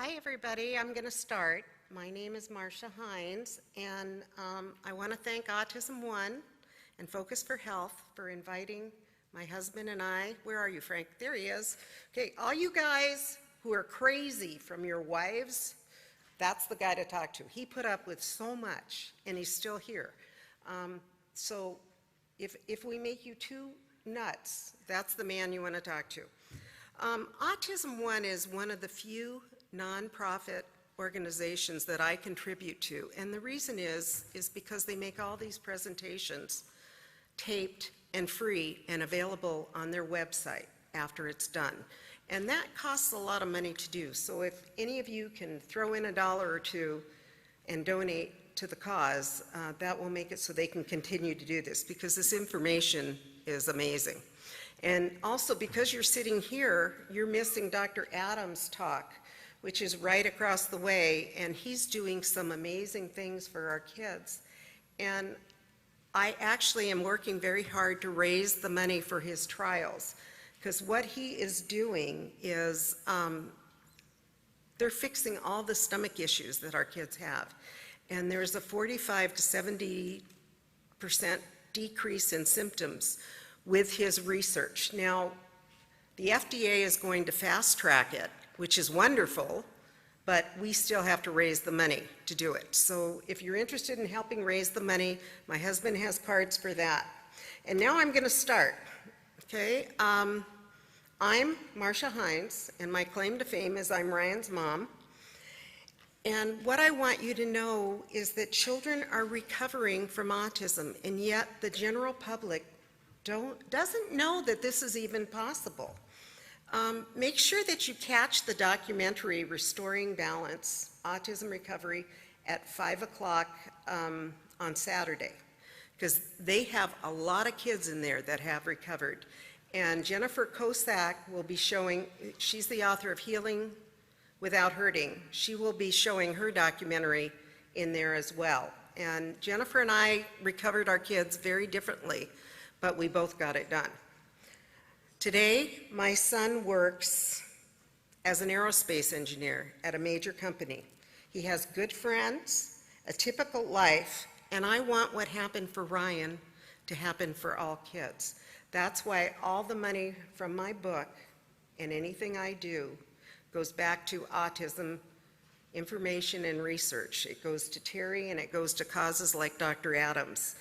Hi everybody, I'm going to start. My name is Marcia Hinds, and I want to thank Autism One and Focus for Health for inviting my husband and I. Where are you, Frank? There he is. Okay, all you guys who are crazy from your wives, that's the guy to talk to. He put up with so much, and he's still here. So if we make you too nuts, that's the man you want to talk to. Autism One is one of the few nonprofit organizations that I contribute to, and the reason is because they make all these presentations taped and free and available on their website after it's done. And that costs a lot of money to do, so if any of you can throw in $1 or $2 and donate to the cause, that will make it so they can continue to do this, because this information is amazing. And also, because you're sitting here, you're missing Dr. Adams' talk, which is right across the way, and he's doing some amazing things for our kids. And I actually am working very hard to raise the money for his trials, because what he is doing is they're fixing all the stomach issues that our kids have. And there's a 45 to 70% decrease in symptoms with his research. Now, the FDA is going to fast track it, which is wonderful, but we still have to raise the money to do it. So if you're interested in helping raise the money, my husband has cards for that. And now I'm going to start, okay? I'm Marcia Hinds, and my claim to fame is I'm Ryan's mom. And what I want you to know is that children are recovering from autism, and yet the general public doesn't know that this is even possible. Make sure that you catch the documentary Restoring Balance, Autism Recovery at 5 o'clock on Saturday, because they have a lot of kids in there that have recovered. And Jennifer Kosak will be showing, she's the author of Healing Without Hurting. She will be showing her documentary in there as well. And Jennifer and I recovered our kids very differently, but we both got it done. Today, my son works as an aerospace engineer at a major company. He has good friends, a typical life, and I want what happened for Ryan to happen for all kids. That's why all the money from my book and anything I do goes back to autism information and research. It goes to Terry, and it goes to causes like Dr. Adams.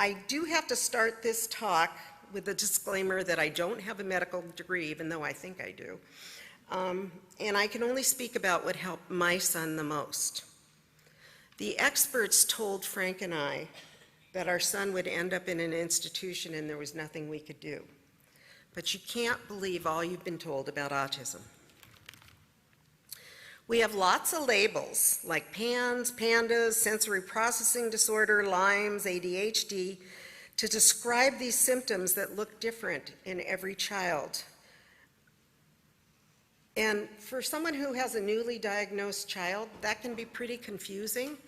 I do have to start this talk with a disclaimer that I don't have a medical degree, even though I think I do. And I can only speak about what helped my son the most. The experts told Frank and I that our son would end up in an institution and there was nothing we could do. But you can't believe all you've been told about autism. We have lots of labels like PANS, PANDAS, sensory processing disorder, Lyme's, ADHD, to describe these symptoms that look different in every child. And for someone who has a newly diagnosed child, that can be pretty confusing.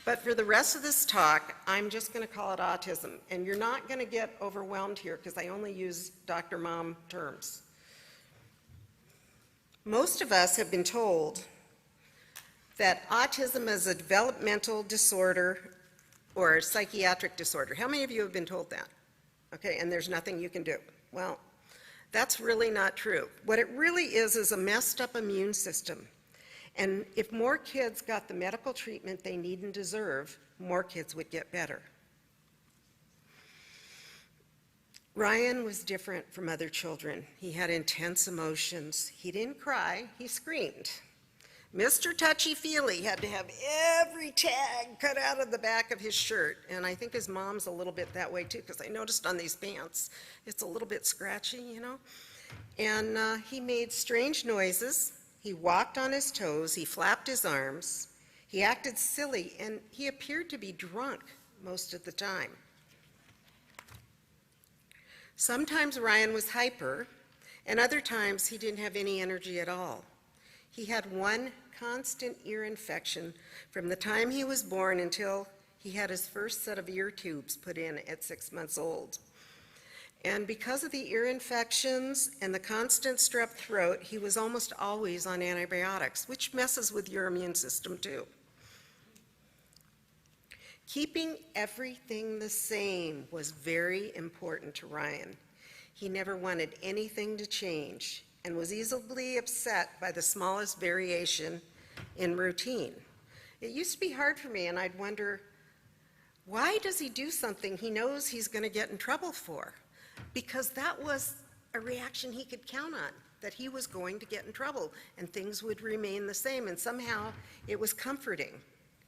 But for the rest of this talk, I'm just going to call it autism. And you're not going to get overwhelmed here because I only use Dr. Mom terms. Most of us have been told that autism is a developmental disorder or a psychiatric disorder. How many of you have been told that? Okay, and there's nothing you can do. Well, that's really not true. What it really is a messed up immune system. And if more kids got the medical treatment they need and deserve, more kids would get better. Ryan was different from other children. He had intense emotions. He didn't cry, he screamed. Mr. Touchy-Feely had to have every tag cut out of the back of his shirt, and I think his mom's a little bit that way too, because I noticed on these pants, it's a little bit scratchy, you know? And he made strange noises. He walked on his toes, he flapped his arms, he acted silly, and he appeared to be drunk most of the time. Sometimes Ryan was hyper, and other times he didn't have any energy at all. He had one constant ear infection from the time he was born until he had his first set of ear tubes put in at 6 months old. And because of the ear infections and the constant strep throat, he was almost always on antibiotics, which messes with your immune system too. Keeping everything the same was very important to Ryan. He never wanted anything to change and was easily upset by the smallest variation in routine. It used to be hard for me, and I'd wonder, why does he do something he knows he's going to get in trouble for? Because that was a reaction he could count on, that he was going to get in trouble and things would remain the same, and somehow it was comforting.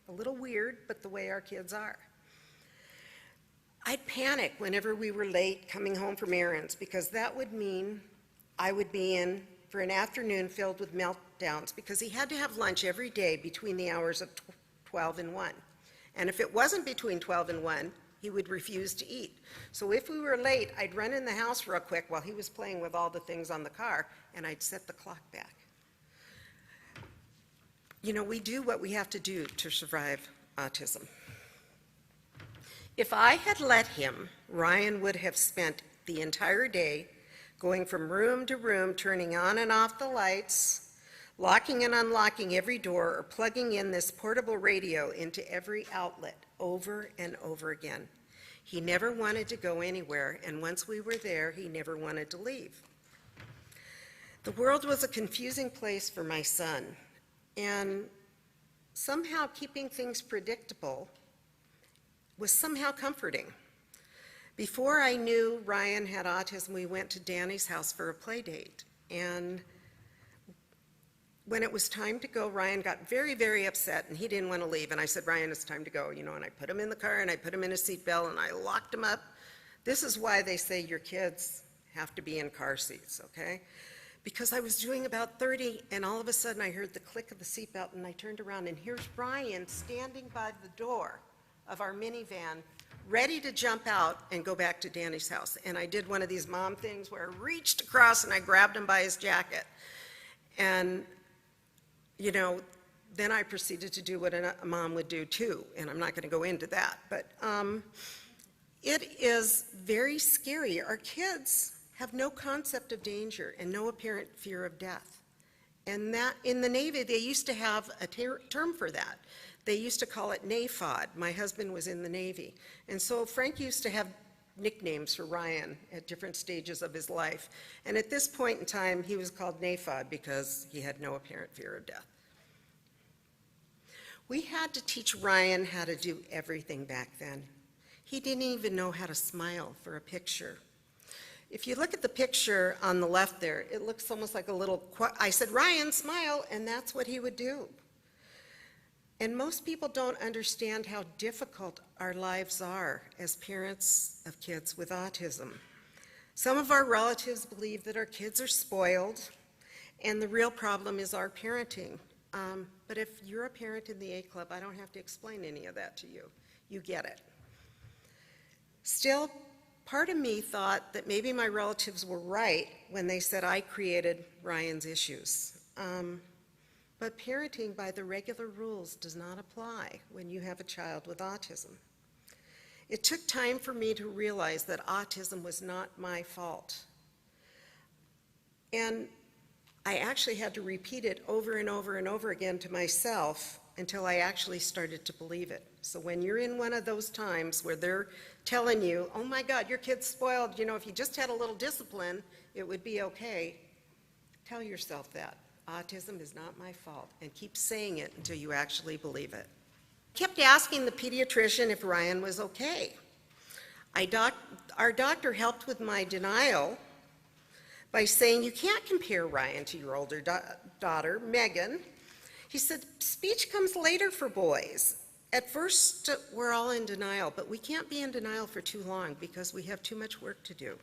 A little weird, but the way our kids are. I'd panic whenever we were late coming home from errands, because that would mean I would be in for an afternoon filled with meltdowns, because he had to have lunch every day between the hours of 12 and 1. And if it wasn't between 12 and 1, he would refuse to eat. So if we were late, I'd run in the house real quick while he was playing with all the things on the car, and I'd set the clock back. You know, we do what we have to do to survive autism. If I had let him, Ryan would have spent the entire day going from room to room, turning on and off the lights, locking and unlocking every door, or plugging in this portable radio into every outlet over and over again. He never wanted to go anywhere, and once we were there, he never wanted to leave. The world was a confusing place for my son. And somehow keeping things predictable was somehow comforting. Before I knew Ryan had autism, we went to Danny's house for a play date. And when it was time to go, Ryan got very, very upset, and he didn't want to leave. And I said, Ryan, it's time to go, you know, and I put him in the car, and I put him in a seatbelt, and I locked him up. This is why they say your kids have to be in car seats, okay? Because I was doing about 30, and all of a sudden I heard the click of the seatbelt, and I turned around, and here's Ryan standing by the door of our minivan, ready to jump out and go back to Danny's house. And I did one of these mom things where I reached across and I grabbed him by his jacket. And, you know, then I proceeded to do what a mom would do too, and I'm not going to go into that. But it is very scary. Our kids have no concept of danger and no apparent fear of death. And that, in the Navy, they used to have a term for that. They used to call it NAFOD. My husband was in the Navy. And so Frank used to have nicknames for Ryan at different stages of his life. And at this point in time, he was called NAFOD because he had no apparent fear of death. We had to teach Ryan how to do everything back then. He didn't even know how to smile for a picture. If you look at the picture on the left there, it looks almost like a little, I said, Ryan, smile, and that's what he would do. And most people don't understand how difficult our lives are as parents of kids with autism. Some of our relatives believe that our kids are spoiled, and the real problem is our parenting. But if you're a parent in the A Club, I don't have to explain any of that to you. You get it. Still, part of me thought that maybe my relatives were right when they said I created Ryan's issues. But parenting by the regular rules does not apply when you have a child with autism. It took time for me to realize that autism was not my fault. And I actually had to repeat it over and over and over again to myself until I actually started to believe it. So when you're in one of those times where they're telling you, oh my God, your kid's spoiled, you know, if you just had a little discipline, it would be okay, tell yourself that. Autism is not my fault, and keep saying it until you actually believe it. I kept asking the pediatrician if Ryan was okay. Our doctor helped with my denial by saying, you can't compare Ryan to your older daughter, Megan. He said, speech comes later for boys. At first, we're all in denial, but we can't be in denial for too long because we have too much work to do.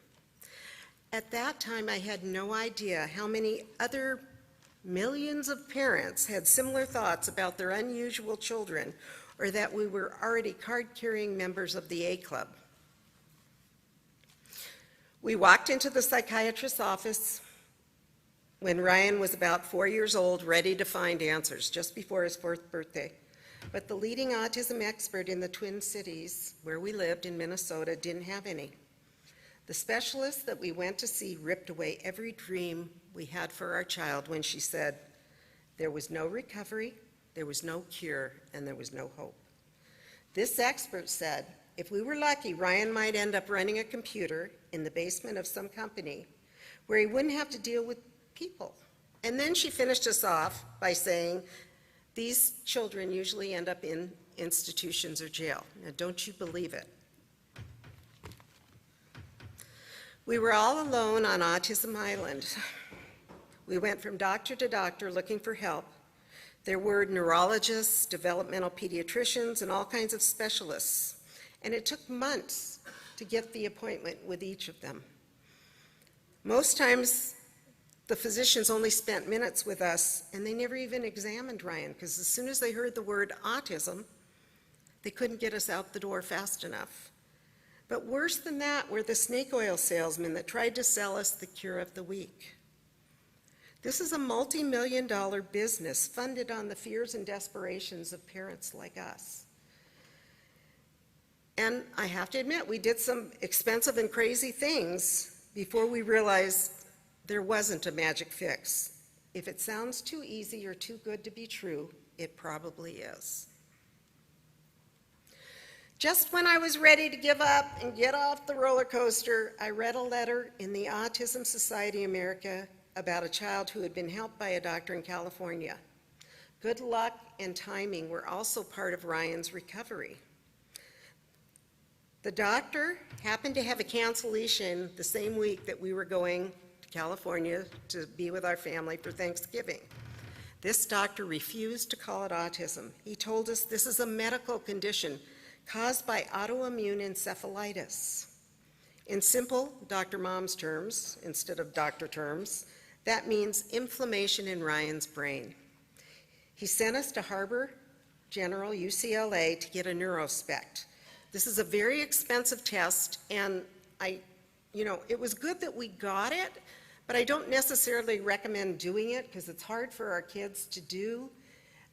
At that time, I had no idea how many other millions of parents had similar thoughts about their unusual children, or that we were already card-carrying members of the A Club. We walked into the psychiatrist's office when Ryan was about 4 years old, ready to find answers, just before his 4th birthday. But the leading autism expert in the Twin Cities, where we lived in Minnesota, didn't have any. The specialist that we went to see ripped away every dream we had for our child when she said, there was no recovery, there was no cure, and there was no hope. This expert said, if we were lucky, Ryan might end up running a computer in the basement of some company where he wouldn't have to deal with people. And then she finished us off by saying, these children usually end up in institutions or jail. Now, don't you believe it? We were all alone on Autism Island. We went from doctor to doctor looking for help. There were neurologists, developmental pediatricians, and all kinds of specialists. And it took months to get the appointment with each of them. Most times, the physicians only spent minutes with us, and they never even examined Ryan, because as soon as they heard the word autism, they couldn't get us out the door fast enough. But worse than that were the snake oil salesmen that tried to sell us the cure of the week. This is a multi-million-dollar business funded on the fears and desperations of parents like us. And I have to admit, we did some expensive and crazy things before we realized there wasn't a magic fix. If it sounds too easy or too good to be true, it probably is. Just when I was ready to give up and get off the roller coaster, I read a letter in the Autism Society America about a child who had been helped by a doctor in California. Good luck and timing were also part of Ryan's recovery. The doctor happened to have a cancellation the same week that we were going to California to be with our family for Thanksgiving. This doctor refused to call it autism. He told us this is a medical condition caused by autoimmune encephalitis. In simple Dr. Mom's terms, instead of doctor terms, that means inflammation in Ryan's brain. He sent us to Harbor General, UCLA, to get a neurospect. This is a very expensive test, and it was good that we got it, but I don't necessarily recommend doing it because it's hard for our kids to do.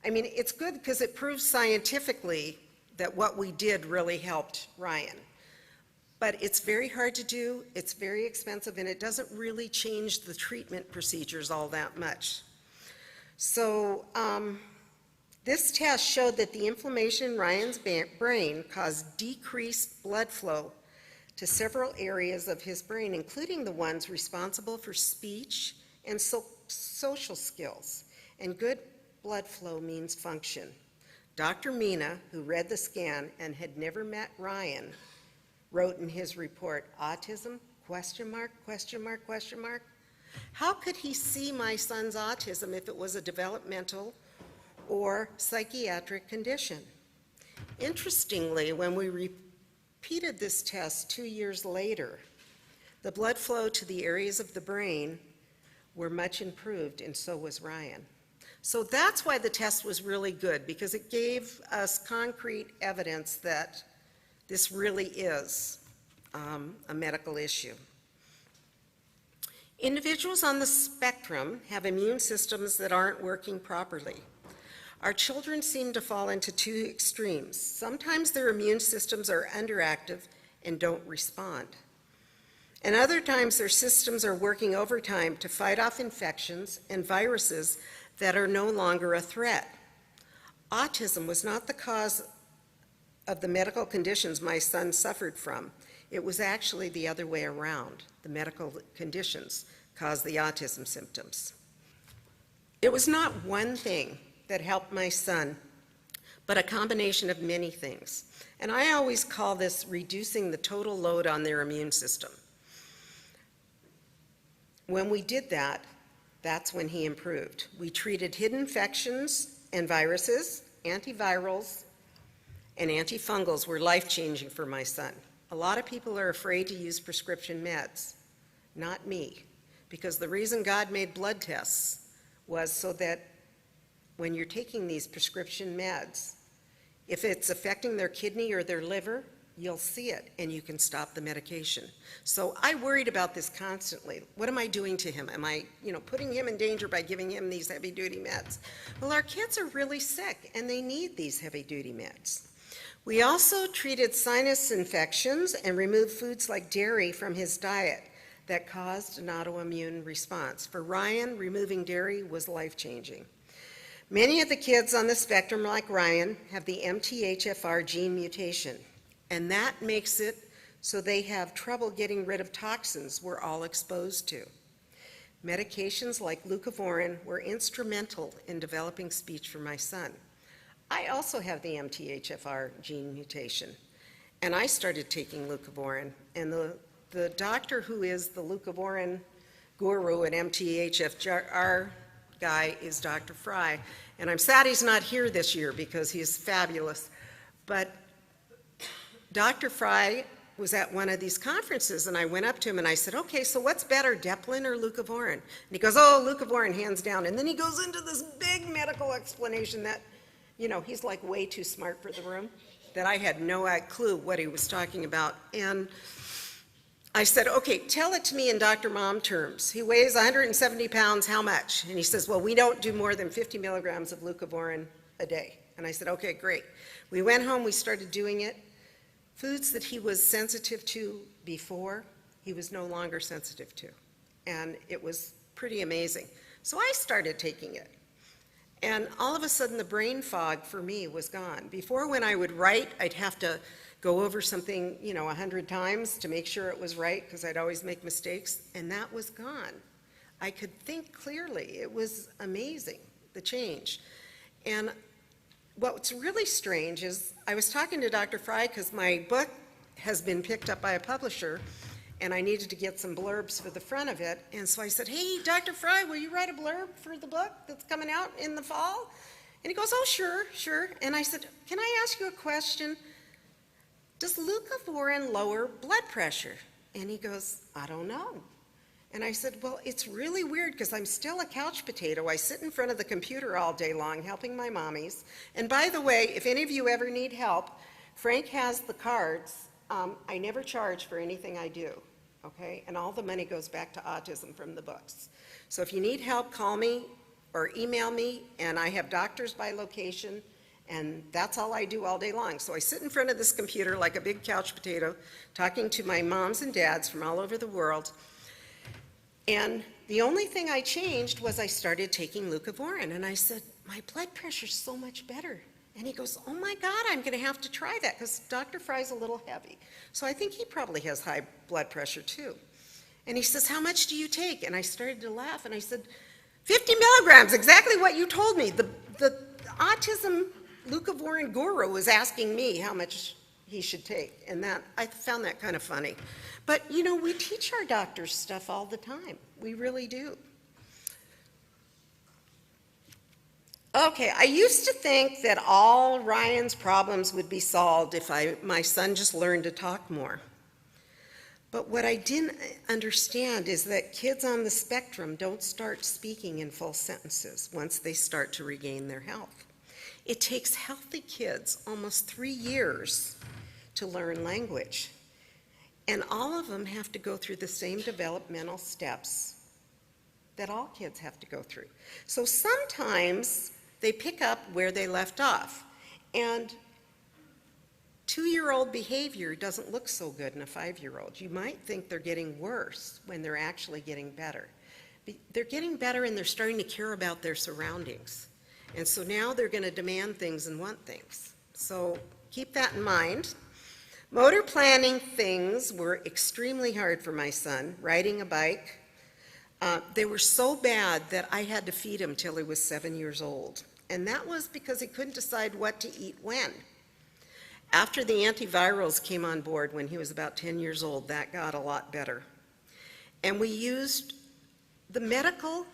I mean, it's good because it proves scientifically that what we did really helped Ryan. But it's very hard to do, it's very expensive, and it doesn't really change the treatment procedures all that much. So this test showed that the inflammation in Ryan's brain caused decreased blood flow to several areas of his brain, including the ones responsible for speech and social skills. And good blood flow means function. Dr. Mina, who read the scan and had never met Ryan, wrote in his report, autism, question mark, question mark, question mark. How could he see my son's autism if it was a developmental or psychiatric condition? Interestingly, when we repeated this test 2 years later, the blood flow to the areas of the brain were much improved, and so was Ryan. So that's why the test was really good, because it gave us concrete evidence that this really is a medical issue. Individuals on the spectrum have immune systems that aren't working properly. Our children seem to fall into two extremes. Sometimes their immune systems are underactive and don't respond. And other times their systems are working overtime to fight off infections and viruses that are no longer a threat. Autism was not the cause of the medical conditions my son suffered from. It was actually the other way around. The medical conditions caused the autism symptoms. It was not one thing that helped my son, but a combination of many things. And I always call this reducing the total load on their immune system. When we did that, that's when he improved. We treated hidden infections and viruses, antivirals, and antifungals were life-changing for my son. A lot of people are afraid to use prescription meds. Not me, because the reason God made blood tests was so that when you're taking these prescription meds, if it's affecting their kidney or their liver, you'll see it and you can stop the medication. So I worried about this constantly. What am I doing to him? Am I, putting him in danger by giving him these heavy-duty meds? Well, our kids are really sick and they need these heavy-duty meds. We also treated sinus infections and removed foods like dairy from his diet that caused an autoimmune response. For Ryan, removing dairy was life-changing. Many of the kids on the spectrum, like Ryan, have the MTHFR gene mutation, and that makes it so they have trouble getting rid of toxins we're all exposed to. Medications like leucovorin were instrumental in developing speech for my son. I also have the MTHFR gene mutation, and I started taking leucovorin, and the doctor who is the leucovorin guru at MTHFR guy is Dr. Fry, and I'm sad he's not here this year because he's fabulous, but Dr. Fry was at one of these conferences, and I went up to him and I said, okay, so what's better, Deplin or leucovorin? And he goes, oh, leucovorin, hands down. And then he goes into this big medical explanation that, you know, he's like way too smart for the room, that I had no clue what he was talking about. And I said, okay, tell it to me in Dr. Mom terms. He weighs 170 pounds, how much? And he says, well, we don't do more than 50 milligrams of leucovorin a day. And I said, okay, great. We went home, we started doing it. Foods that he was sensitive to before, he was no longer sensitive to. And it was pretty amazing. So I started taking it. And all of a sudden, the brain fog for me was gone. Before, when I would write, I'd have to go over something, 100 times to make sure it was right, because I'd always make mistakes, and that was gone. I could think clearly. It was amazing, the change. And what's really strange is I was talking to Dr. Fry because my book has been picked up by a publisher, and I needed to get some blurbs for the front of it. And so I said, hey, Dr. Fry, will you write a blurb for the book that's coming out in the fall? And he goes, oh, sure. And I said, can I ask you a question? Does leucovorin lower blood pressure? And he goes, I don't know. And I said, well, it's really weird because I'm still a couch potato. I sit in front of the computer all day long helping my mommies. And by the way, if any of you ever need help, Frank has the cards. I never charge for anything I do, okay? And all the money goes back to autism from the books. So if you need help, call me or email me, and I have doctors by location, and that's all I do all day long. So I sit in front of this computer like a big couch potato, talking to my moms and dads from all over the world. And the only thing I changed was I started taking leucovorin, and I said, my blood pressure's so much better. And he goes, oh my God, I'm gonna have to try that, because Dr. Fry's a little heavy. So I think he probably has high blood pressure too. And he says, how much do you take? And I started to laugh, and I said, 50 milligrams, exactly what you told me. The autism leucovorin guru was asking me how much he should take, and that I found that kind of funny. But we teach our doctors stuff all the time. We really do. Okay, I used to think that all Ryan's problems would be solved if my son just learned to talk more. But what I didn't understand is that kids on the spectrum don't start speaking in full sentences once they start to regain their health. It takes healthy kids almost 3 years to learn language. And all of them have to go through the same developmental steps that all kids have to go through. So sometimes they pick up where they left off. And 2-year-old behavior doesn't look so good in a 5-year-old. You might think they're getting worse when they're actually getting better. They're getting better and they're starting to care about their surroundings. And so now they're going to demand things and want things. So keep that in mind. Motor planning things were extremely hard for my son. Riding a bike. They were so bad that I had to feed him till he was 7 years old. And that was because he couldn't decide what to eat when. After the antivirals came on board when he was about 10 years old, that got a lot better. And we used the medical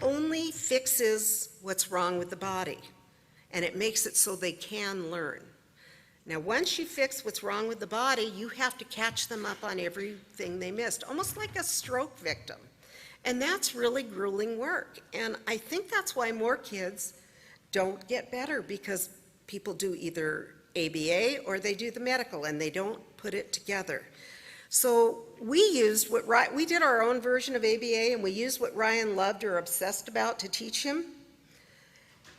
only fixes what's wrong with the body, and it makes it so they can learn. Now, once you fix what's wrong with the body, you have to catch them up on everything they missed, almost like a stroke victim. And that's really grueling work. And I think that's why more kids don't get better, because people do either ABA or they do the medical, and they don't put it together. So we did our own version of ABA, and we used what Ryan loved or obsessed about to teach him.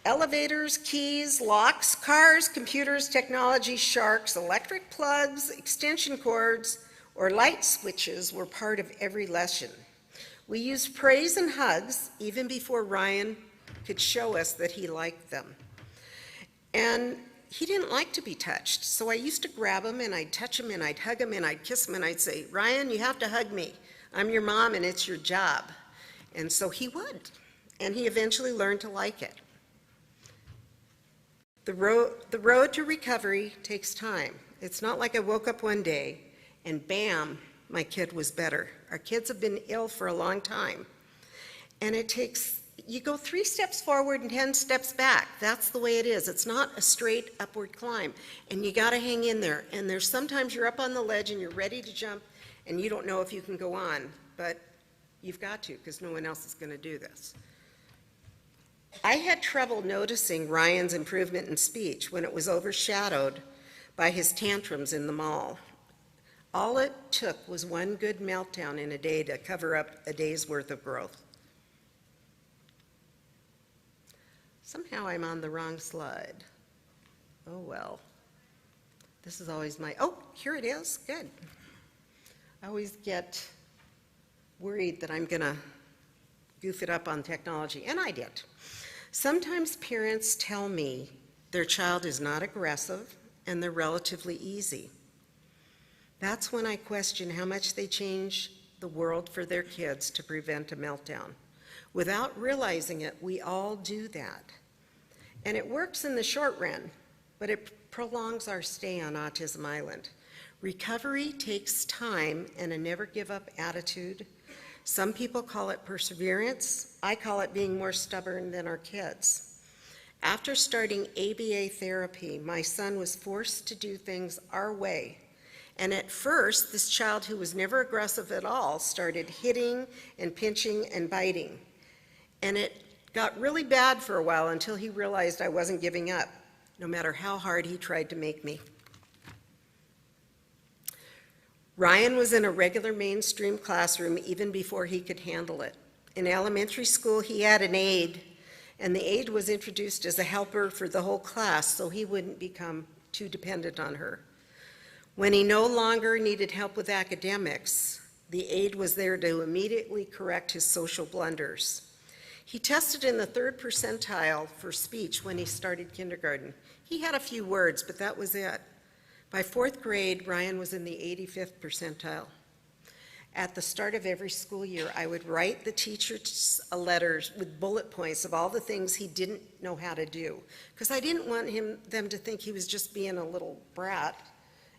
Elevators, keys, locks, cars, computers, technology, sharks, electric plugs, extension cords, or light switches were part of every lesson. We used praise and hugs even before Ryan could show us that he liked them. And he didn't like to be touched, so I used to grab him and I'd touch him and I'd hug him and I'd kiss him and I'd say, "Ryan, you have to hug me. I'm your mom and it's your job." And so he would, and he eventually learned to like it. The road to recovery takes time. It's not like I woke up one day and bam, my kid was better. Our kids have been ill for a long time. And you go 3 steps forward and 10 steps back. That's the way it is. It's not a straight upward climb. And you gotta hang in there. And there's sometimes you're up on the ledge and you're ready to jump and you don't know if you can go on, but you've got to because no one else is gonna do this. I had trouble noticing Ryan's improvement in speech when it was overshadowed by his tantrums in the mall. All it took was one good meltdown in a day to cover up a day's worth of growth. Somehow I'm on the wrong slide. Oh well. This is always oh, here it is, good. I always get worried that I'm gonna goof it up on technology, and I did. Sometimes parents tell me their child is not aggressive and they're relatively easy. That's when I question how much they change the world for their kids to prevent a meltdown. Without realizing it, we all do that. And it works in the short run, but it prolongs our stay on Autism Island. Recovery takes time and a never give up attitude. Some people call it perseverance. I call it being more stubborn than our kids. After starting ABA therapy, my son was forced to do things our way. And at first, this child who was never aggressive at all started hitting and pinching and biting. And it got really bad for a while until he realized I wasn't giving up, no matter how hard he tried to make me. Ryan was in a regular mainstream classroom even before he could handle it. In elementary school, he had an aide, and the aide was introduced as a helper for the whole class so he wouldn't become too dependent on her. When he no longer needed help with academics, the aide was there to immediately correct his social blunders. He tested in the 3rd percentile for speech when he started kindergarten. He had a few words, but that was it. By 4th grade, Ryan was in the 85th percentile. At the start of every school year, I would write the teachers letters with bullet points of all the things he didn't know how to do, because I didn't want them to think he was just being a little brat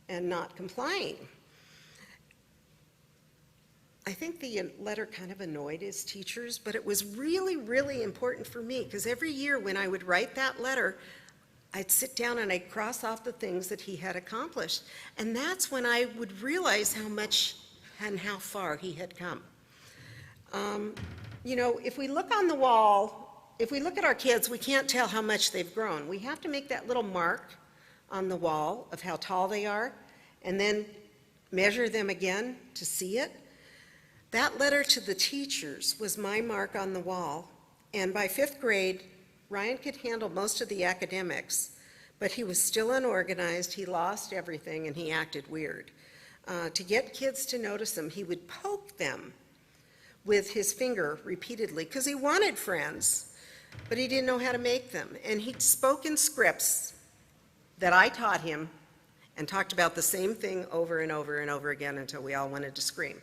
and not complying. I think the letter kind of annoyed his teachers, but it was really, really important for me, because every year when I would write that letter, I'd sit down and I'd cross off the things that he had accomplished. And that's when I would realize how much and how far he had come. You know, if we look on the wall, if we look at our kids, we can't tell how much they've grown. We have to make that little mark on the wall of how tall they are, and then measure them again to see it. That letter to the teachers was my mark on the wall, and by 5th grade, Ryan could handle most of the academics, but he was still unorganized, he lost everything, and he acted weird. To get kids to notice him, he would poke them with his finger repeatedly, because he wanted friends, but he didn't know how to make them. And he spoke in scripts that I taught him and talked about the same thing over and over and over again until we all wanted to scream.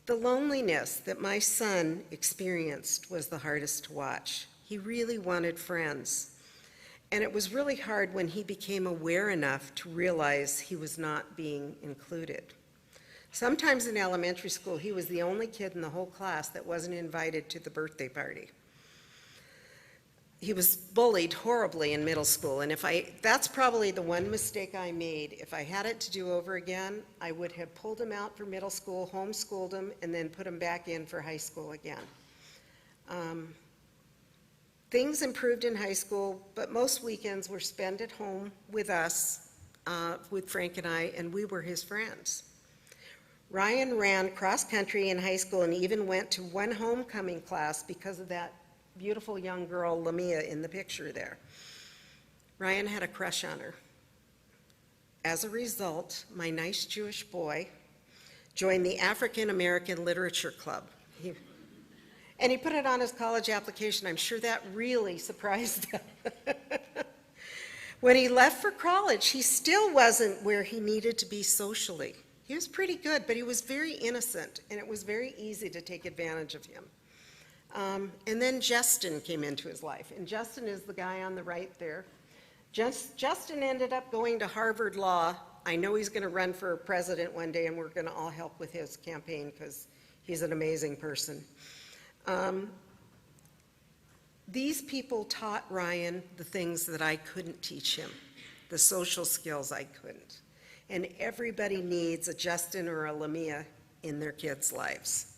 The loneliness that my son experienced was the hardest to watch. He really wanted friends. And it was really hard when he became aware enough to realize he was not being included. Sometimes in elementary school, he was the only kid in the whole class that wasn't invited to the birthday party. He was bullied horribly in middle school, and that's probably the one mistake I made. If I had it to do over again, I would have pulled him out for middle school, homeschooled him, and then put him back in for high school again. Things improved in high school, but most weekends were spent at home with us, with Frank and I, and we were his friends. Ryan ran cross country in high school and even went to one homecoming class because of that beautiful young girl, Lamia, in the picture there. Ryan had a crush on her. As a result, my nice Jewish boy joined the African American Literature Club. And he put it on his college application. I'm sure that really surprised him. When he left for college, he still wasn't where he needed to be socially. He was pretty good, but he was very innocent, and it was very easy to take advantage of him. And then Justin came into his life, and Justin is the guy on the right there. Justin ended up going to Harvard Law. I know he's going to run for president one day, and we're going to all help with his campaign because he's an amazing person. These people taught Ryan the things that I couldn't teach him, the social skills I couldn't. And everybody needs a Justin or a Lamia in their kids' lives.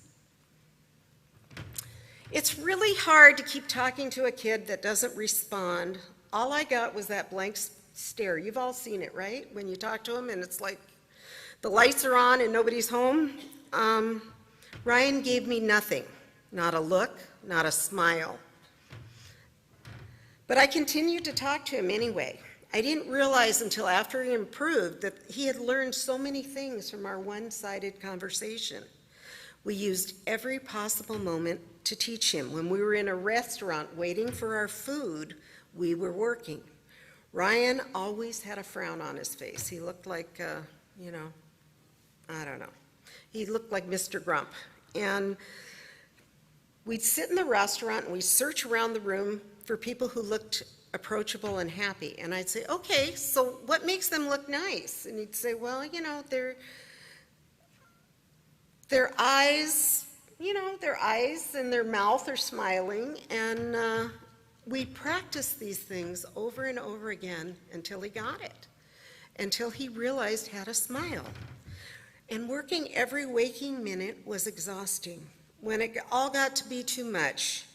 It's really hard to keep talking to a kid that doesn't respond. All I got was that blank stare. You've all seen it, right? When you talk to them and it's like the lights are on and nobody's home. Ryan gave me nothing, not a look, not a smile. But I continued to talk to him anyway. I didn't realize until after he improved that he had learned so many things from our one-sided conversation. We used every possible moment to teach him. When we were in a restaurant waiting for our food, we were working. Ryan always had a frown on his face. He looked like, I don't know. He looked like Mr. Grump. And we'd sit in the restaurant and we'd search around the room for people who looked approachable and happy. And I'd say, okay, so what makes them look nice? And he'd say, well, their eyes, their eyes and their mouth are smiling. And we practiced these things over and over again until he got it, until he realized how to smile. And working every waking minute was exhausting. When it all got to be too much,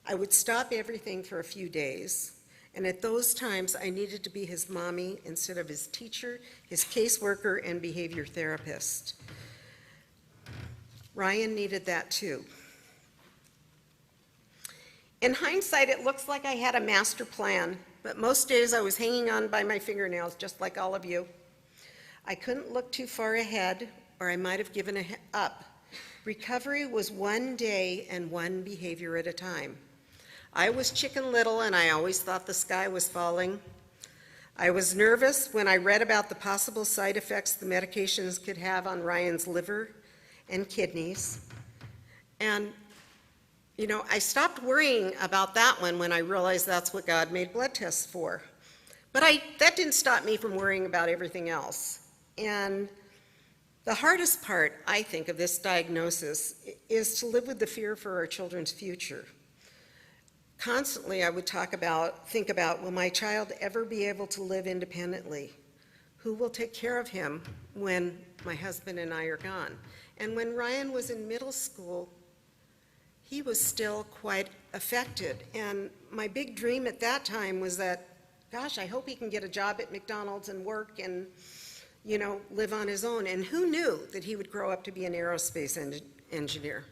I would stop everything for a few days. And at those times, I needed to be his mommy instead of his teacher, his caseworker, and behavior therapist. Ryan needed that too. In hindsight, it looks like I had a master plan, but most days I was hanging on by my fingernails, just like all of you. I couldn't look too far ahead, or I might have given up. Recovery was one day and one behavior at a time. I was Chicken Little, and I always thought the sky was falling. I was nervous when I read about the possible side effects the medications could have on Ryan's liver and kidneys. And, I stopped worrying about that one when I realized that's what God made blood tests for. But that didn't stop me from worrying about everything else. And the hardest part, I think, of this diagnosis is to live with the fear for our children's future. Constantly, I would think about, will my child ever be able to live independently? Who will take care of him when my husband and I are gone? And when Ryan was in middle school, he was still quite affected. And my big dream at that time was that, gosh, I hope he can get a job at McDonald's and work and, live on his own. And who knew that he would grow up to be an aerospace engineer?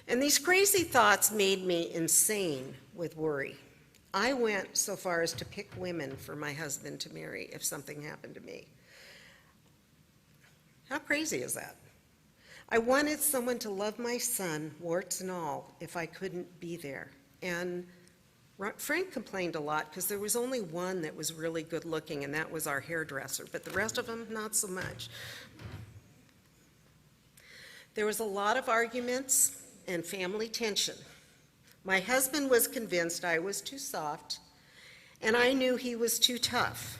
And these crazy thoughts made me insane with worry. I went so far as to pick women for my husband to marry if something happened to me. How crazy is that? I wanted someone to love my son, warts and all, if I couldn't be there. And Frank complained a lot because there was only one that was really good looking, and that was our hairdresser, but the rest of them, not so much. There was a lot of arguments and family tension. My husband was convinced I was too soft, and I knew he was too tough.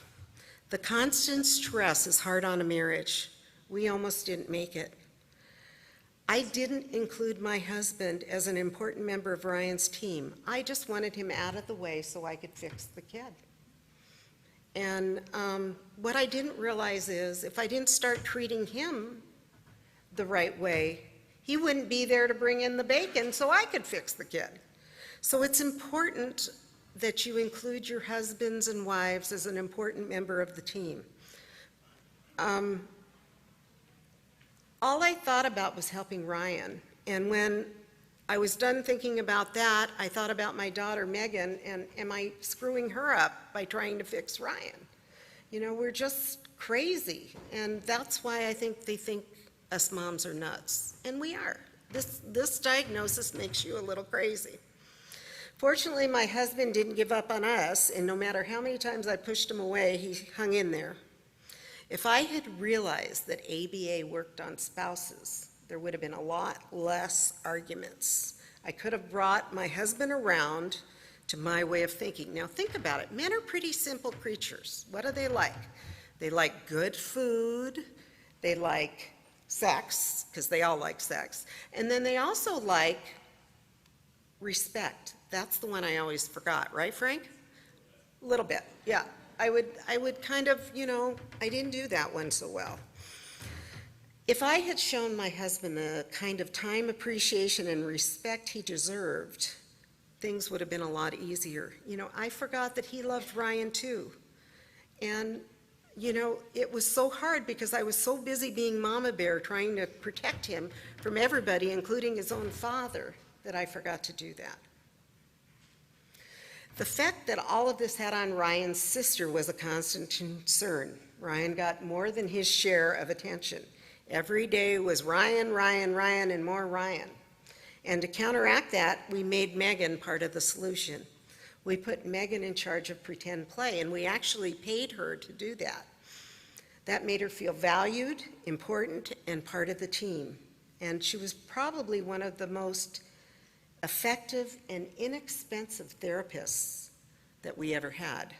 The constant stress is hard on a marriage. We almost didn't make it. I didn't include my husband as an important member of Ryan's team. I just wanted him out of the way so I could fix the kid. And what I didn't realize is if I didn't start treating him the right way, he wouldn't be there to bring in the bacon so I could fix the kid. So it's important that you include your husbands and wives as an important member of the team. all I thought about was helping Ryan. And when I was done thinking about that, I thought about my daughter Megan, and am I screwing her up by trying to fix Ryan? You know, we're just crazy, and that's why I think they think us moms are nuts, and we are. This diagnosis makes you a little crazy. Fortunately, my husband didn't give up on us, and no matter how many times I pushed him away, he hung in there. If I had realized that ABA worked on spouses, there would have been a lot less arguments. I could have brought my husband around to my way of thinking. Now think about it. Men are pretty simple creatures. What do they like? They like good food. They like sex, because they all like sex. And then they also like respect. That's the one I always forgot, right, Frank? A little bit, yeah. I would kind of, you know, I didn't do that one so well. If I had shown my husband the kind of time appreciation and respect he deserved, things would have been a lot easier. You know, I forgot that he loved Ryan too. And, you know, it was so hard because I was so busy being mama bear trying to protect him from everybody, including his own father, that I forgot to do that. The fact that all of this had on Ryan's sister was a constant concern. Ryan got more than his share of attention. Every day was Ryan, Ryan, Ryan, and more Ryan. And to counteract that, we made Megan part of the solution. We put Megan in charge of pretend play, and we actually paid her to do that. That made her feel valued, important, and part of the team. And she was probably one of the most effective and inexpensive therapists that we ever had.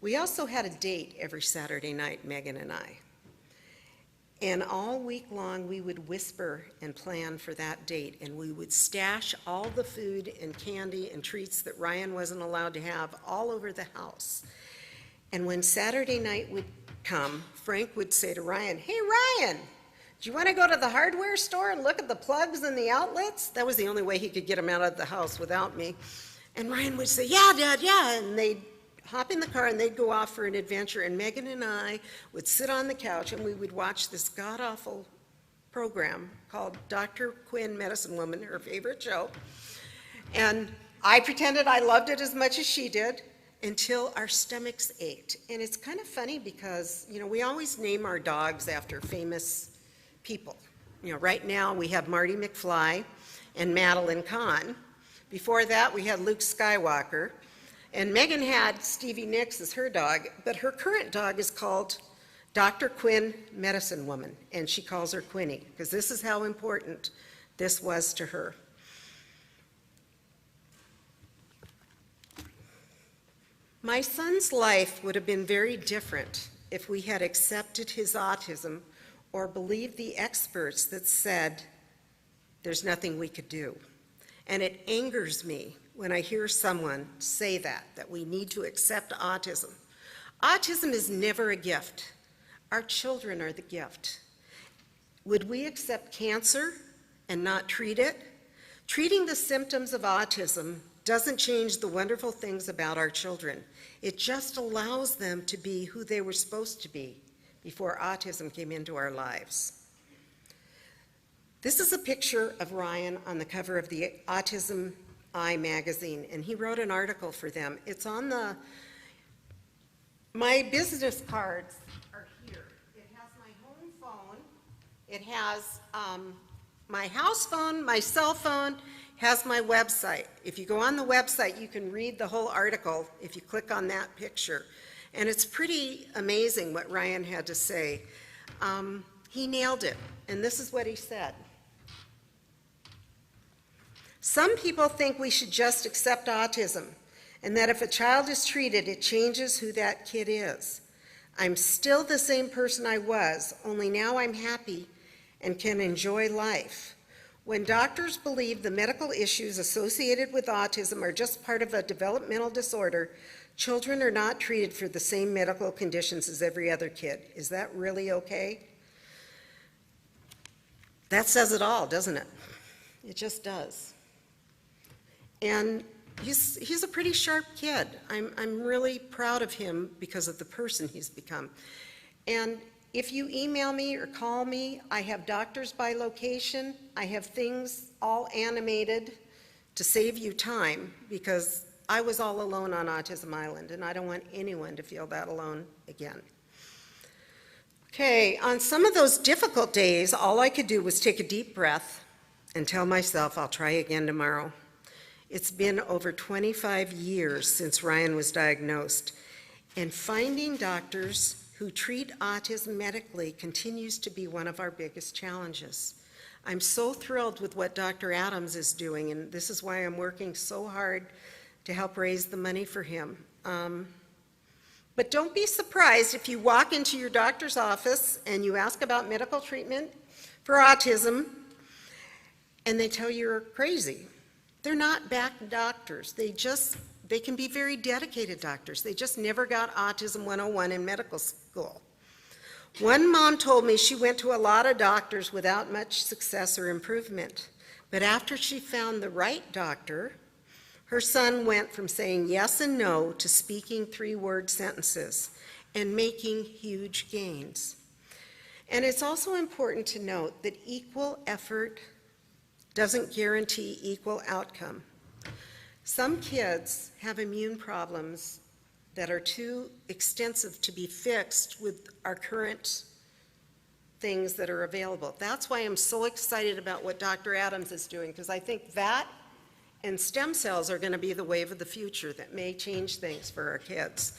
We also had a date every Saturday night, Megan and I. And all week long, we would whisper and plan for that date, and we would stash all the food and candy and treats that Ryan wasn't allowed to have all over the house. And when Saturday night would come, Frank would say to Ryan, "Hey, Ryan, do you want to go to the hardware store and look at the plugs and the outlets?" That was the only way he could get him out of the house without me. And Ryan would say, "Yeah, Dad, yeah." And they'd hop in the car and they'd go off for an adventure. And Megan and I would sit on the couch and we would watch this god-awful program called Dr. Quinn, Medicine Woman, her favorite show. And I pretended I loved it as much as she did until our stomachs ached. And it's kind of funny because, you know, we always name our dogs after famous people. You know, right now we have Marty McFly and Madeline Kahn. Before that we had Luke Skywalker, and Megan had Stevie Nicks as her dog, but her current dog is called Dr. Quinn, Medicine Woman, and she calls her Quinny, because this is how important this was to her. My son's life would have been very different if we had accepted his autism or believed the experts that said there's nothing we could do. And it angers me when I hear someone say that we need to accept autism. Autism is never a gift. Our children are the gift. Would we accept cancer and not treat it? Treating the symptoms of autism doesn't change the wonderful things about our children. It just allows them to be who they were supposed to be before autism came into our lives. This is a picture of Ryan on the cover of the Autism Eye magazine, and he wrote an article for them. It's on my business cards are here. It has my home phone, it has my house phone, my cell phone, has my website. If you go on the website, you can read the whole article if you click on that picture. And it's pretty amazing what Ryan had to say. He nailed it, and this is what he said. Some people think we should just accept autism, and that if a child is treated, it changes who that kid is. I'm still the same person I was, only now I'm happy and can enjoy life. When doctors believe the medical issues associated with autism are just part of a developmental disorder, children are not treated for the same medical conditions as every other kid. Is that really okay? That says it all, doesn't it? It just does. And he's a pretty sharp kid. I'm really proud of him because of the person he's become. And if you email me or call me, I have doctors by location. I have things all animated to save you time, because I was all alone on Autism Island, and I don't want anyone to feel that alone again. Okay, on some of those difficult days, all I could do was take a deep breath and tell myself I'll try again tomorrow. It's been over 25 years since Ryan was diagnosed, and finding doctors who treat autism medically continues to be one of our biggest challenges. I'm so thrilled with what Dr. Adams is doing, and this is why I'm working so hard to help raise the money for him. But don't be surprised if you walk into your doctor's office and you ask about medical treatment for autism, and they tell you you're crazy. They're not bad doctors. They can be very dedicated doctors. They just never got Autism 101 in medical school. One mom told me she went to a lot of doctors without much success or improvement. But after she found the right doctor, her son went from saying yes and no to speaking 3-word sentences and making huge gains. And it's also important to note that equal effort doesn't guarantee equal outcome. Some kids have immune problems that are too extensive to be fixed with our current things that are available. That's why I'm so excited about what Dr. Adams is doing, because I think that and stem cells are going to be the wave of the future that may change things for our kids.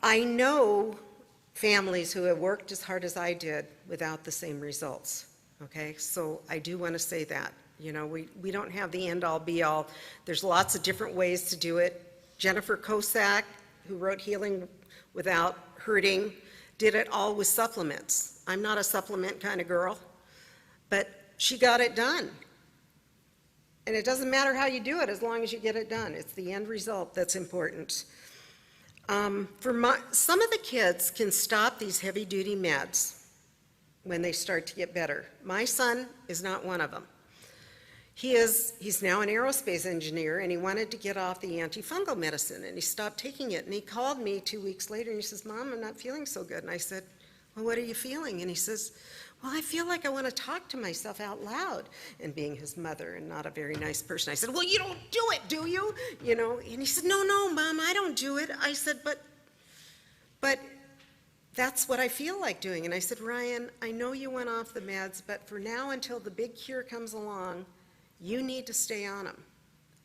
I know families who have worked as hard as I did without the same results, okay? So I do want to say that. You know, we don't have the end-all be-all. There's lots of different ways to do it. Jennifer Kosak, who wrote Healing Without Hurting, did it all with supplements. I'm not a supplement kind of girl, but she got it done. And it doesn't matter how you do it as long as you get it done. It's the end result that's important. Some of the kids can stop these heavy-duty meds when they start to get better. My son is not one of them. He's now an aerospace engineer, and he wanted to get off the antifungal medicine, and he stopped taking it. And he called me 2 weeks later, and he says, "Mom, I'm not feeling so good." And I said, "Well, what are you feeling?" And he says, "Well, I feel like I want to talk to myself out loud." And being his mother and not a very nice person, I said, "Well, you don't do it, do you?" You know, and he said, "No, Mom, I don't do it." I said, but that's what I feel like doing. And I said, "Ryan, I know you went off the meds, but for now until the big cure comes along, you need to stay on them."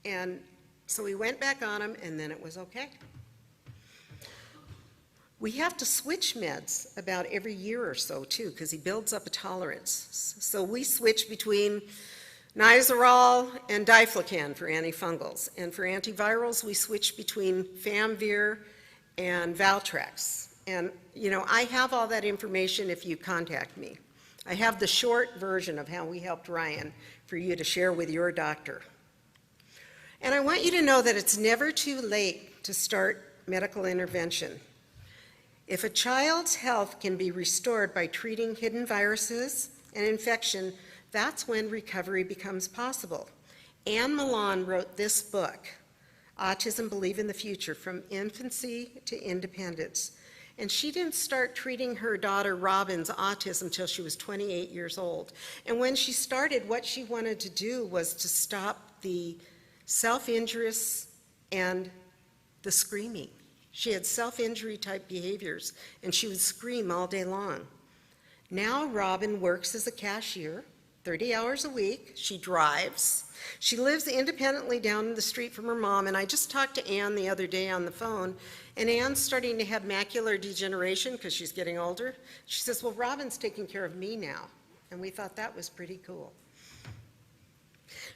And so he went back on them, and then it was okay. We have to switch meds about every year or so, too, because he builds up a tolerance. So we switch between Nizoral and Diflucan for antifungals. And for antivirals, we switch between Famvir and Valtrex. And, you know, I have all that information if you contact me. I have the short version of how we helped Ryan for you to share with your doctor. And I want you to know that it's never too late to start medical intervention. If a child's health can be restored by treating hidden viruses and infection, that's when recovery becomes possible. Anne Milan wrote this book, Autism, Believe in the Future, From Infancy to Independence. And she didn't start treating her daughter Robin's autism till she was 28 years old. And when she started, what she wanted to do was to stop the self-injurious and the screaming. She had self-injury type behaviors, and she would scream all day long. Now Robin works as a cashier, 30 hours a week. She drives. She lives independently down the street from her mom, and I just talked to Anne the other day on the phone, and Anne's starting to have macular degeneration because she's getting older. She says, "Well, Robin's taking care of me now," and we thought that was pretty cool.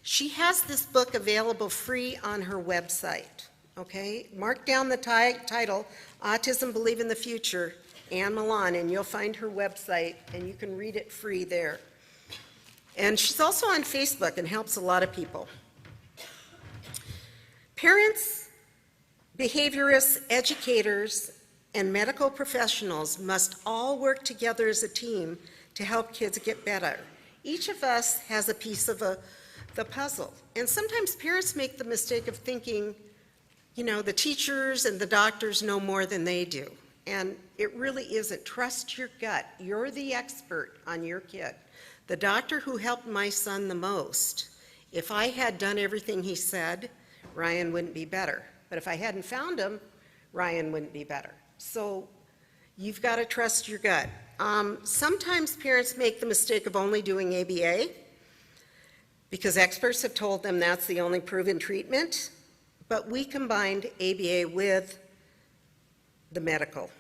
She has this book available free on her website. Okay, mark down the title, Autism, Believe in the Future, Anne Milan, and you'll find her website, and you can read it free there. And she's also on Facebook and helps a lot of people. Parents, behaviorists, educators, and medical professionals must all work together as a team to help kids get better. Each of us has a piece of the puzzle, and sometimes parents make the mistake of thinking You know, the teachers and the doctors know more than they do. And it really isn't. Trust your gut. You're the expert on your kid. The doctor who helped my son the most, if I had done everything he said, Ryan wouldn't be better. But if I hadn't found him, Ryan wouldn't be better. So you've got to trust your gut. Sometimes parents make the mistake of only doing ABA because experts have told them that's the only proven treatment. But we combined ABA with the medical.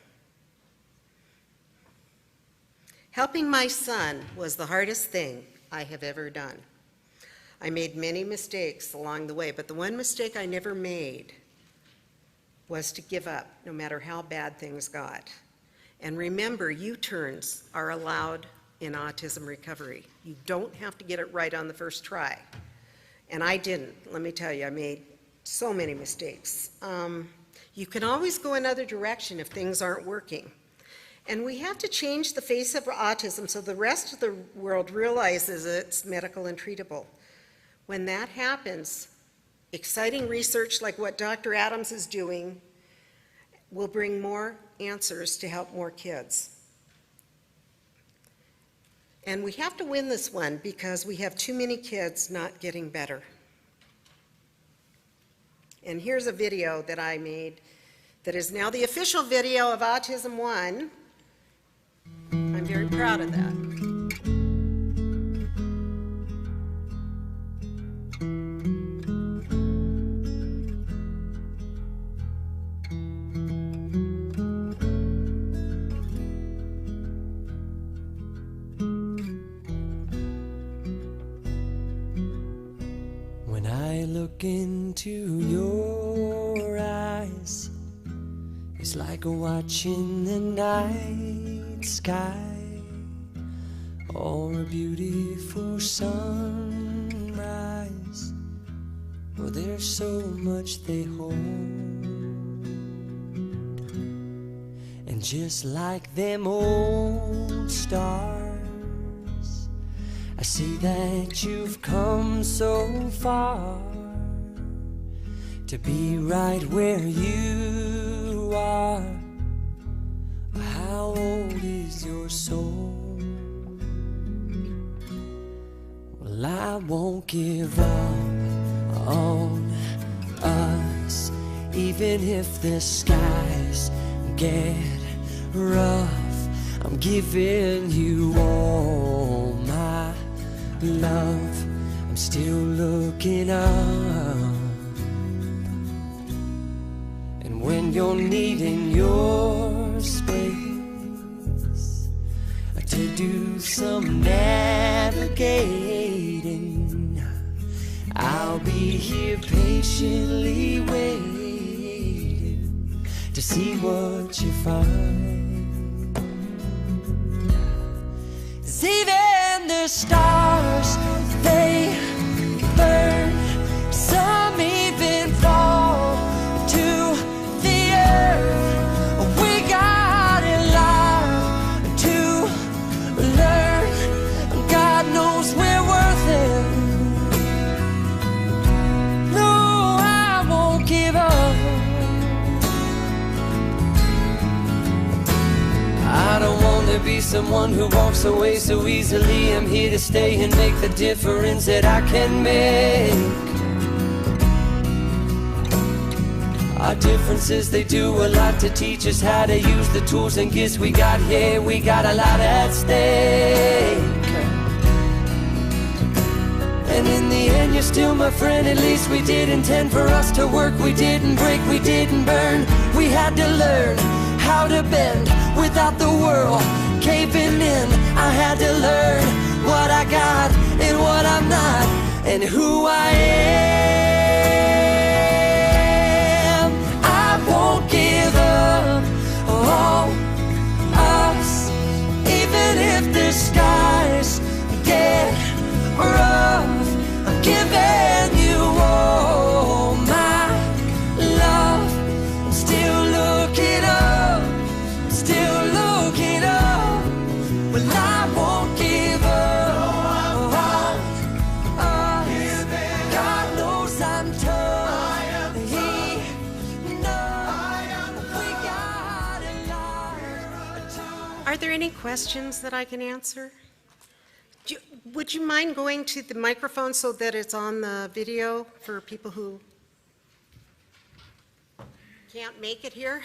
Helping my son was the hardest thing I have ever done. I made many mistakes along the way, but the one mistake I never made was to give up, no matter how bad things got. And remember, U-turns are allowed in autism recovery. You don't have to get it right on the first try. And I didn't. Let me tell you, I made so many mistakes. You can always go another direction if things aren't working. And we have to change the face of autism so the rest of the world realizes it's medical and treatable. When that happens, exciting research like what Dr. Adams is doing will bring more answers to help more kids. And we have to win this one because we have too many kids not getting better. And here's a video that I made that is now the official video of Autism One. I'm very proud of that. When I look into your eyes, it's like watching the night sky or a beautiful sunrise. Well, there's so much they hold, and just like them old stars, I see that you've come so far to be right where you are. How old is your soul? Well, I won't give up on us, even if the skies get rough. I'm giving you all my love. I'm still looking up. And when you're needing your space to do some navigating, I'll be here patiently waiting to see what you find. 'Cause even the stars, they burn, some even fall to the earth. We got a lot to learn. God knows we're worth it. No, I won't give up. I don't want to be someone who walks away so easily. I'm here to stay and make the difference that I can make. Our differences, they do a lot to teach us how to use the tools and gifts we got here. We got a lot at stake. And in the end, you're still my friend. At least we did intend for us to work. We didn't break, we didn't burn. We had to learn how to bend without the world caving in. I had to learn what I got and what I'm not, and who I am. I won't give up on us, even if the skies get rough. I'm giving you all my love. I'm still looking up, still looking up. Well, I won't give up on us. God knows Are there any questions that I can answer? Would you mind going to the microphone so that it's on the video for people who can't make it here?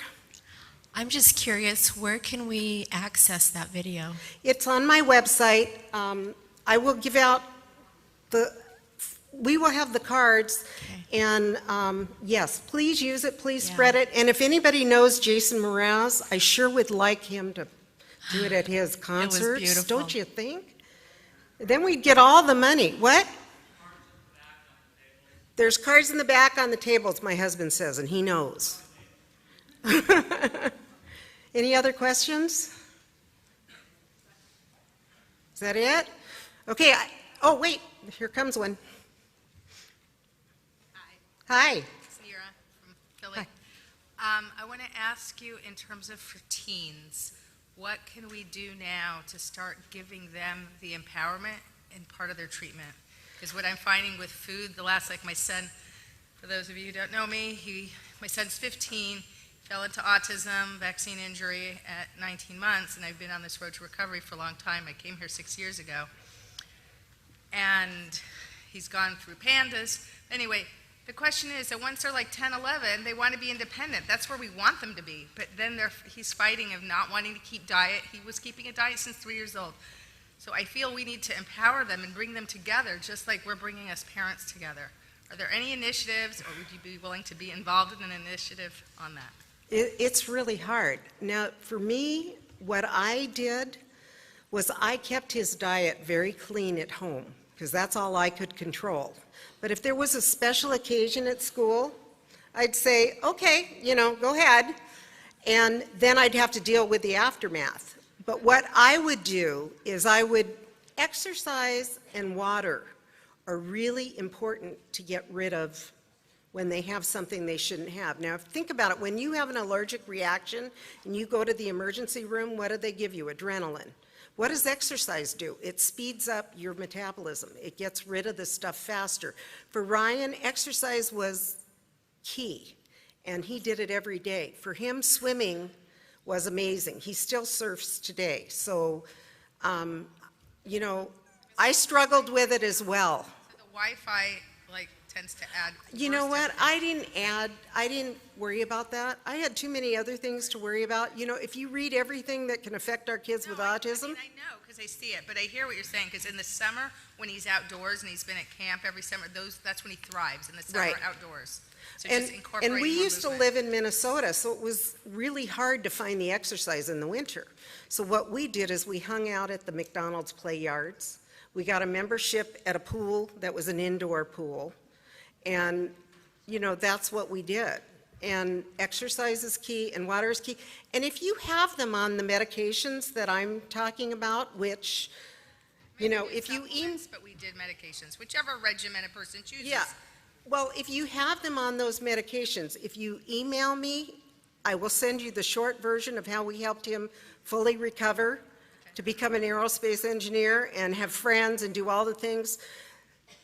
I'm just curious, where can we access that video? It's on my website. I will give out we will have the cards. Okay. And yes, please use it, please Yeah. spread it. And if anybody knows Jason Mraz, I sure would like him to do it at his concerts, beautiful. don't you think? Then we'd get all the money. What? There's cards in the back on the tables, my husband says, and he knows. Any other questions? Is that it? Okay, oh wait, here comes one. Hi. It's Nira from Philly. Hi. I want to ask you, in terms of for teens, what can we do now to start giving them the empowerment in part of their treatment? Because what I'm finding with food, like my son, for those of you who don't know me, my son's 15, fell into autism, vaccine injury at 19 months, and I've been on this road to recovery for a long time. I came here 6 years ago. And he's gone through pandas. Anyway, the question is that once they're like 10, 11, they want to be independent. That's where we want them to be. But then he's fighting of not wanting to keep diet. He was keeping a diet since 3 years old. So I feel we need to empower them and bring them together, just like we're bringing us parents together. Are there any initiatives, or would you be willing to be involved in an initiative on that? It's really hard. Now, for me, what I did was I kept his diet very clean at home, because that's all I could control. But if there was a special occasion at school, I'd say, okay, go ahead. And then I'd have to deal with the aftermath. But what I would do is exercise and water are really important to get rid of when they have something they shouldn't have. Now, think about it. When you have an allergic reaction and you go to the emergency room, what do they give you? Adrenaline. What does exercise do? It speeds up your metabolism. It gets rid of the stuff faster. For Ryan, exercise was key, and he did it every day. For him, swimming was amazing. He still surfs today. So, I struggled with it as well. So the Wi-Fi tends to add. You know what? I didn't worry about that. I had too many other things to worry about. If you read everything that can affect our kids with autism. I know, because I see it, but I hear what you're saying, because in the summer, when he's outdoors and he's been at camp every summer, that's when he thrives, in the summer Right. outdoors. So just And incorporate we more used to movement. live in Minnesota, so it was really hard to find the exercise in the winter. So what we did is we hung out at the McDonald's play yards. We got a membership at a pool that was an indoor pool. And, that's what we did. And exercise is key, and water is key. And if you have them on the medications that I'm talking about, which, if you But we did medications, whichever regimen a person chooses. Yeah. Well, if you have them on those medications, if you email me, I will send you the short version of how we helped him fully recover to become an aerospace engineer and have friends and do all the things.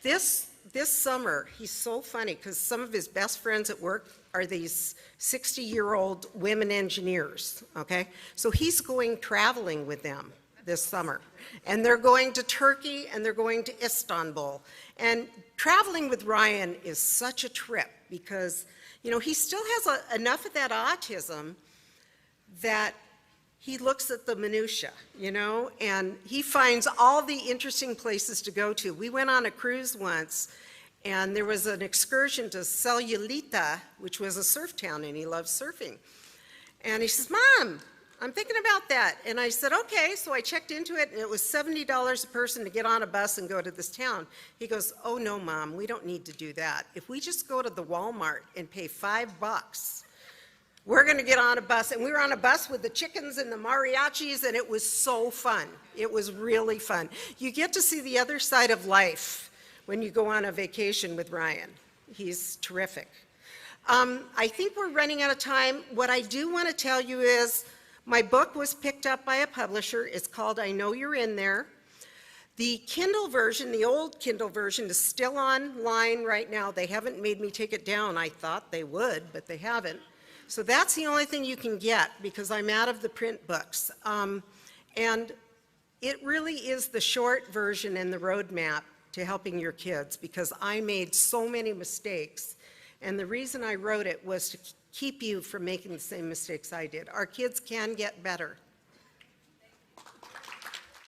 This summer, he's so funny because some of his best friends at work are these 60-year-old women engineers, okay? So he's going traveling with them this summer. And they're going to Turkey and they're going to Istanbul. And traveling with Ryan is such a trip because, he still has enough of that autism that he looks at the minutia, and he finds all the interesting places to go to. We went on a cruise once, and there was an excursion to Celulita, which was a surf town, and he loves surfing. And he says, Mom, I'm thinking about that. And I said, okay. So I checked into it, and it was $70 a person to get on a bus and go to this town. He goes, oh, no, Mom, we don't need to do that. If we just go to the Walmart and pay $5, we're going to get on a bus. And we were on a bus with the chickens and the mariachis, and it was so fun. It was really fun. You get to see the other side of life when you go on a vacation with Ryan. He's terrific. I think we're running out of time. What I do want to tell you is my book was picked up by a publisher. It's called I Know You're In There. The Kindle version, the old Kindle version, is still online right now. They haven't made me take it down. I thought they would, but they haven't. So that's the only thing you can get because I'm out of the print books. And it really is the short version and the roadmap to helping your kids, because I made so many mistakes. And the reason I wrote it was to keep you from making the same mistakes I did. Our kids can get better.